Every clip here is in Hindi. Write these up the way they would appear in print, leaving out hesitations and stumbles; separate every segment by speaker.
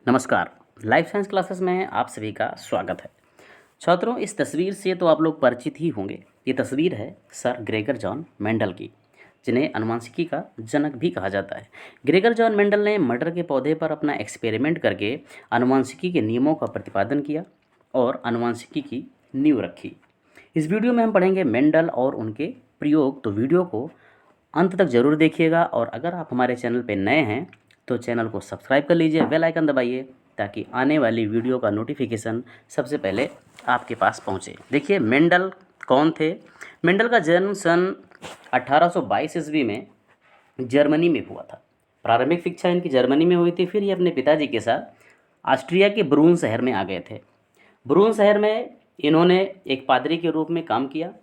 Speaker 1: नमस्कार। लाइफ साइंस क्लासेस में आप सभी का स्वागत है। छात्रों, इस तस्वीर से तो आप लोग परिचित ही होंगे। ये तस्वीर है सर ग्रेगर जॉन मेंडल की, जिन्हें अनुवांशिकी का जनक भी कहा जाता है। ग्रेगर जॉन मेंडल ने मटर के पौधे पर अपना एक्सपेरिमेंट करके अनुवांशिकी के नियमों का प्रतिपादन किया और अनुवांशिकी की नींव रखी। इस वीडियो में हम पढ़ेंगे मेंडल और उनके प्रयोग, तो वीडियो को अंत तक ज़रूर देखिएगा। और अगर आप हमारे चैनल पर नए हैं तो चैनल को सब्सक्राइब कर लीजिए, बेल आइकन दबाइए ताकि आने वाली वीडियो का नोटिफिकेशन सबसे पहले आपके पास पहुंचे। देखिए, मेंडल कौन थे। मेंडल का जन्म सन 1822 ईस्वी में जर्मनी में हुआ था। प्रारंभिक शिक्षा इनकी जर्मनी में हुई थी। फिर ये अपने पिताजी के साथ ऑस्ट्रिया के ब्रून शहर में आ गए थे। ब्रून शहर में इन्होंने एक पादरी के रूप में काम किया।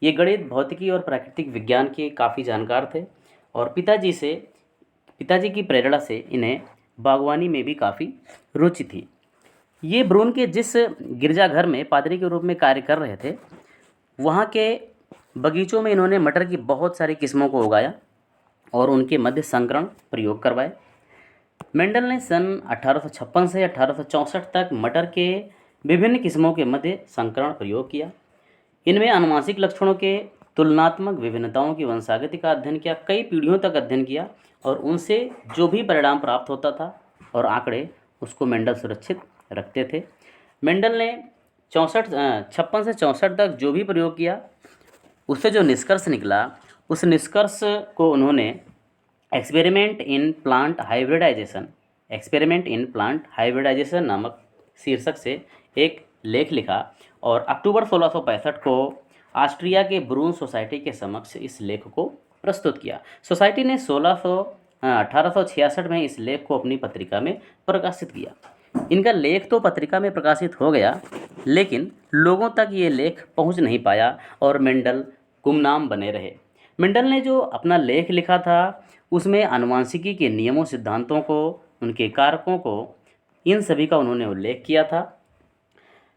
Speaker 1: ये गणित, भौतिकी और प्राकृतिक विज्ञान के काफ़ी जानकार थे और पिताजी की प्रेरणा से इन्हें बागवानी में भी काफ़ी रुचि थी। ये ब्रून के जिस गिरजाघर में पादरी के रूप में कार्य कर रहे थे, वहाँ के बगीचों में इन्होंने मटर की बहुत सारी किस्मों को उगाया और उनके मध्य संकरण प्रयोग करवाए। मेंडल ने सन 1856 से 1864 तक मटर के विभिन्न किस्मों के मध्य संकरण प्रयोग किया। इनमें आनुवंशिक लक्षणों के तुलनात्मक विभिन्नताओं की वंशागति का अध्ययन किया, कई पीढ़ियों तक अध्ययन किया और उनसे जो भी परिणाम प्राप्त होता था और आंकड़े, उसको मेंडल सुरक्षित रखते थे। मेंडल ने 56 से 64 तक जो भी प्रयोग किया, उससे जो निष्कर्ष निकला, उस निष्कर्ष को उन्होंने एक्सपेरिमेंट इन प्लांट हाइब्रिडाइजेशन नामक शीर्षक से एक लेख लिखा और अक्टूबर 1665 को ऑस्ट्रिया के ब्रून सोसाइटी के समक्ष इस लेख को प्रस्तुत किया। सोसाइटी ने 1866 में इस लेख को अपनी पत्रिका में प्रकाशित किया। इनका लेख तो पत्रिका में प्रकाशित हो गया, लेकिन लोगों तक ये लेख पहुंच नहीं पाया और मेंडल गुमनाम बने रहे। मेंडल ने जो अपना लेख लिखा था, उसमें आनुवंशिकी के नियमों, सिद्धांतों को, उनके कारकों को, इन सभी का उन्होंने उल्लेख किया था।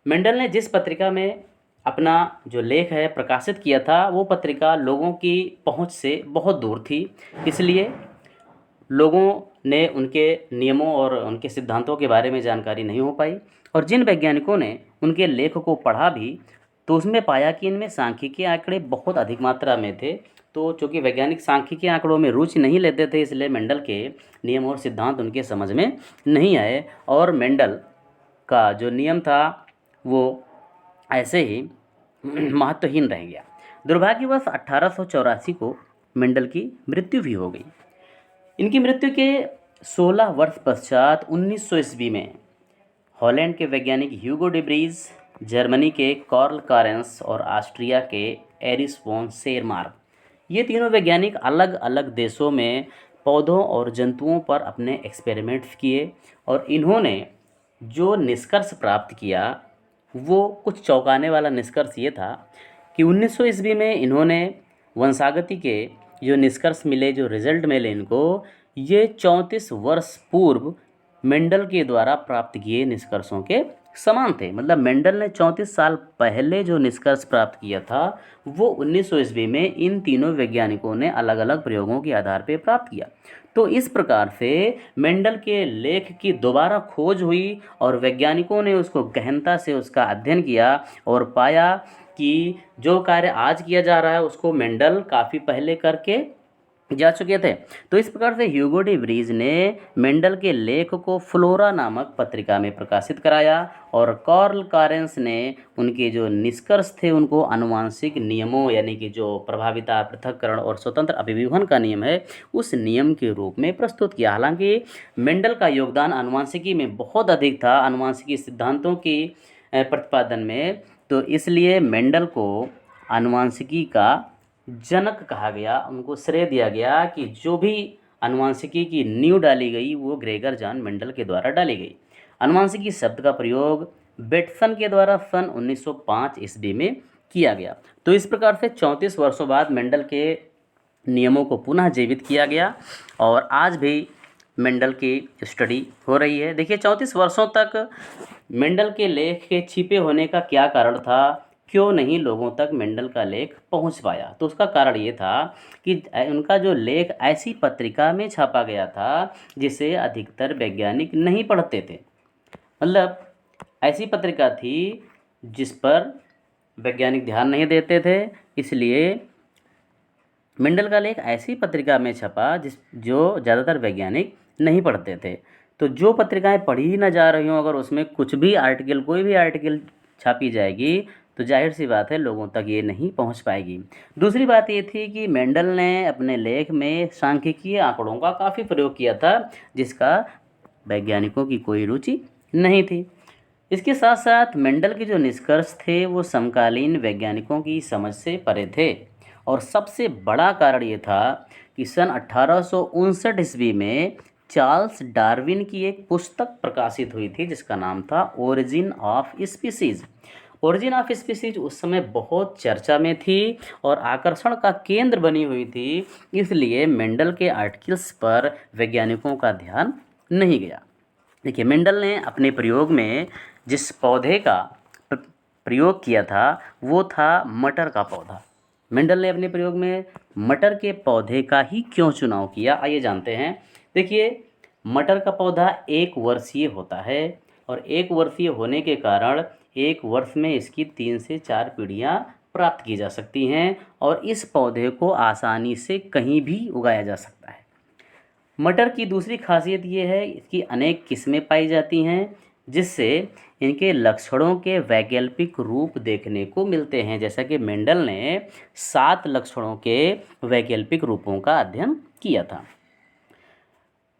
Speaker 1: मेंडल ने जिस पत्रिका में अपना जो लेख है प्रकाशित किया था, वो पत्रिका लोगों की पहुंच से बहुत दूर थी, इसलिए लोगों ने उनके नियमों और उनके सिद्धांतों के बारे में जानकारी नहीं हो पाई। और जिन वैज्ञानिकों ने उनके लेख को पढ़ा भी, तो उसमें पाया कि इनमें सांख्यिकी आंकड़े बहुत अधिक मात्रा में थे। तो चूँकि वैज्ञानिक सांख्यिकी आंकड़ों में रुचि नहीं लेते थे, इसलिए मेंडल के नियम और सिद्धांत उनके समझ में नहीं आए और मेंडल का जो नियम था वो ऐसे ही महत्वहीन रह गया। दुर्भाग्यवश 1884 को मेंडल की मृत्यु भी हो गई। इनकी मृत्यु के 16 वर्ष पश्चात 1900 ईस्वी में हॉलैंड के वैज्ञानिक ह्यूगो डी ब्रीज, जर्मनी के कार्ल कारेंस और ऑस्ट्रिया के एरिस वॉन शेरमार्क, ये तीनों वैज्ञानिक अलग अलग देशों में पौधों और जंतुओं पर अपने एक्सपेरिमेंट्स किए और इन्होंने जो निष्कर्ष प्राप्त किया, वो कुछ चौंकाने वाला निष्कर्ष ये था कि 1900 ईस्वी में इन्होंने वंशागति के जो निष्कर्ष मिले, जो रिजल्ट मिले इनको, ये 34 वर्ष पूर्व मेंडल के द्वारा प्राप्त किए निष्कर्षों के समान थे। मतलब मेंडल ने 34 साल पहले जो निष्कर्ष प्राप्त किया था, वो 1900 ईस्वी में इन तीनों वैज्ञानिकों ने अलग अलग प्रयोगों के आधार पर प्राप्त किया। तो इस प्रकार से मेंडल के लेख की दोबारा खोज हुई और वैज्ञानिकों ने उसको गहनता से उसका अध्ययन किया और पाया कि जो कार्य आज किया जा रहा है उसको मेंडल काफ़ी पहले करके जा चुके थे। तो इस प्रकार से ह्यूगो डी ब्रीज ने मेंडल के लेख को फ्लोरा नामक पत्रिका में प्रकाशित कराया और कार्ल कारेंस ने उनके जो निष्कर्ष थे उनको आनुवंशिक नियमों, यानी कि जो प्रभाविता, पृथक्करण और स्वतंत्र अभिविभन का नियम है, उस नियम के रूप में प्रस्तुत किया। हालांकि मेंडल का योगदान आनुवंशिकी में बहुत अधिक था, आनुवंशिकी सिद्धांतों की प्रतिपादन में, तो इसलिए मेंडल को आनुवंशिकी का जनक कहा गया। उनको श्रेय दिया गया कि जो भी आनुवंशिकी की नींव डाली गई वो ग्रेगर जॉन मेंडल के द्वारा डाली गई। आनुवंशिकी शब्द का प्रयोग बेटसन के द्वारा सन 1905 ईस्वी में किया गया। तो इस प्रकार से 34 वर्षों बाद मेंडल के नियमों को पुनः जीवित किया गया और आज भी मेंडल की स्टडी हो रही है। देखिए, 34 वर्षों तक मेंडल के लेख के छिपे होने का क्या कारण था, क्यों नहीं लोगों तक मेंडल का लेख पहुंच पाया? तो उसका कारण ये था कि उनका जो लेख ऐसी पत्रिका में छापा गया था जिसे अधिकतर वैज्ञानिक नहीं पढ़ते थे। मतलब ऐसी पत्रिका थी जिस पर वैज्ञानिक ध्यान नहीं देते थे, इसलिए मेंडल का लेख ऐसी पत्रिका में छपा जो ज़्यादातर वैज्ञानिक नहीं पढ़ते थे। तो जो पत्रिकाएं पढ़ी ही ना जा रही हों, अगर उसमें कुछ भी आर्टिकल, कोई भी आर्टिकल छापी जाएगी तो जाहिर सी बात है लोगों तक ये नहीं पहुंच पाएगी। दूसरी बात ये थी कि मेंडल ने अपने लेख में सांख्यिकीय आंकड़ों का काफ़ी प्रयोग किया था जिसका वैज्ञानिकों की कोई रुचि नहीं थी। इसके साथ साथ मेंडल के जो निष्कर्ष थे वो समकालीन वैज्ञानिकों की समझ से परे थे। और सबसे बड़ा कारण ये था कि सन 1859 ईस्वी में चार्ल्स डार्विन की एक पुस्तक प्रकाशित हुई थी जिसका नाम था origin of species. Origin of species उस समय बहुत चर्चा में थी और आकर्षण का केंद्र बनी हुई थी, इसलिए मेंडल के आर्टिकल्स पर वैज्ञानिकों का ध्यान नहीं गया। देखिए, मेंडल ने अपने प्रयोग में जिस पौधे का प्रयोग किया था वो था मटर का पौधा। मेंडल ने अपने प्रयोग में मटर के पौधे का ही क्यों चुनाव किया, आइए जानते हैं। देखिए, मटर का पौधा 1 वर्षीय होता है और 1 वर्षीय होने के कारण 1 वर्ष में इसकी 3 से 4 पीढ़ियाँ प्राप्त की जा सकती हैं और इस पौधे को आसानी से कहीं भी उगाया जा सकता है। मटर की दूसरी खासियत ये है, इसकी अनेक किस्में पाई जाती हैं जिससे इनके लक्षणों के वैकल्पिक रूप देखने को मिलते हैं। जैसा कि मेंडल ने 7 लक्षणों के वैकल्पिक रूपों का अध्ययन किया था।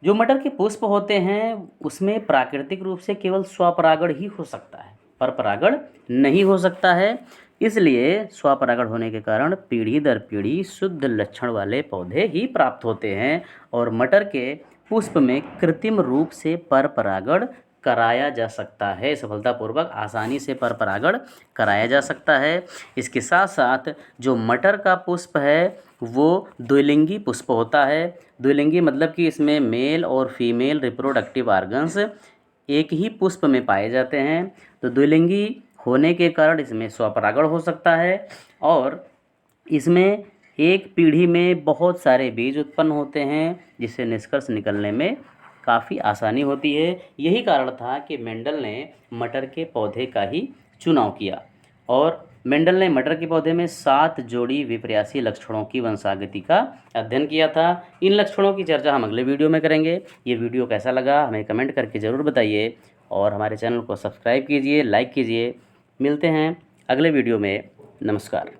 Speaker 1: जो मटर के पुष्प होते हैं उसमें प्राकृतिक रूप से केवल स्वपरागण ही हो सकता है, परपरागण नहीं हो सकता है। इसलिए स्वपरागण होने के कारण पीढ़ी दर पीढ़ी शुद्ध लक्षण वाले पौधे ही प्राप्त होते हैं और मटर के पुष्प में कृत्रिम रूप से परपरागण कराया जा सकता है, सफलतापूर्वक आसानी से परपरागण कराया जा सकता है। इसके साथ साथ जो मटर का पुष्प है वो द्विलिंगी पुष्प होता है। द्विलिंगी मतलब कि इसमें मेल और फीमेल रिप्रोडक्टिव ऑर्गन्स एक ही पुष्प में पाए जाते हैं। तो द्विलिंगी होने के कारण इसमें स्वपरागण हो सकता है और इसमें एक पीढ़ी में बहुत सारे बीज उत्पन्न होते हैं जिससे निष्कर्ष निकलने में काफ़ी आसानी होती है। यही कारण था कि मेंडल ने मटर के पौधे का ही चुनाव किया और मेंडल ने मटर के पौधे में 7 जोड़ी विपर्यासी लक्षणों की वंशागति का अध्ययन किया था। इन लक्षणों की चर्चा हम अगले वीडियो में करेंगे। ये वीडियो कैसा लगा हमें कमेंट करके ज़रूर बताइए और हमारे चैनल को सब्सक्राइब कीजिए, लाइक कीजिए। मिलते हैं अगले वीडियो में। नमस्कार।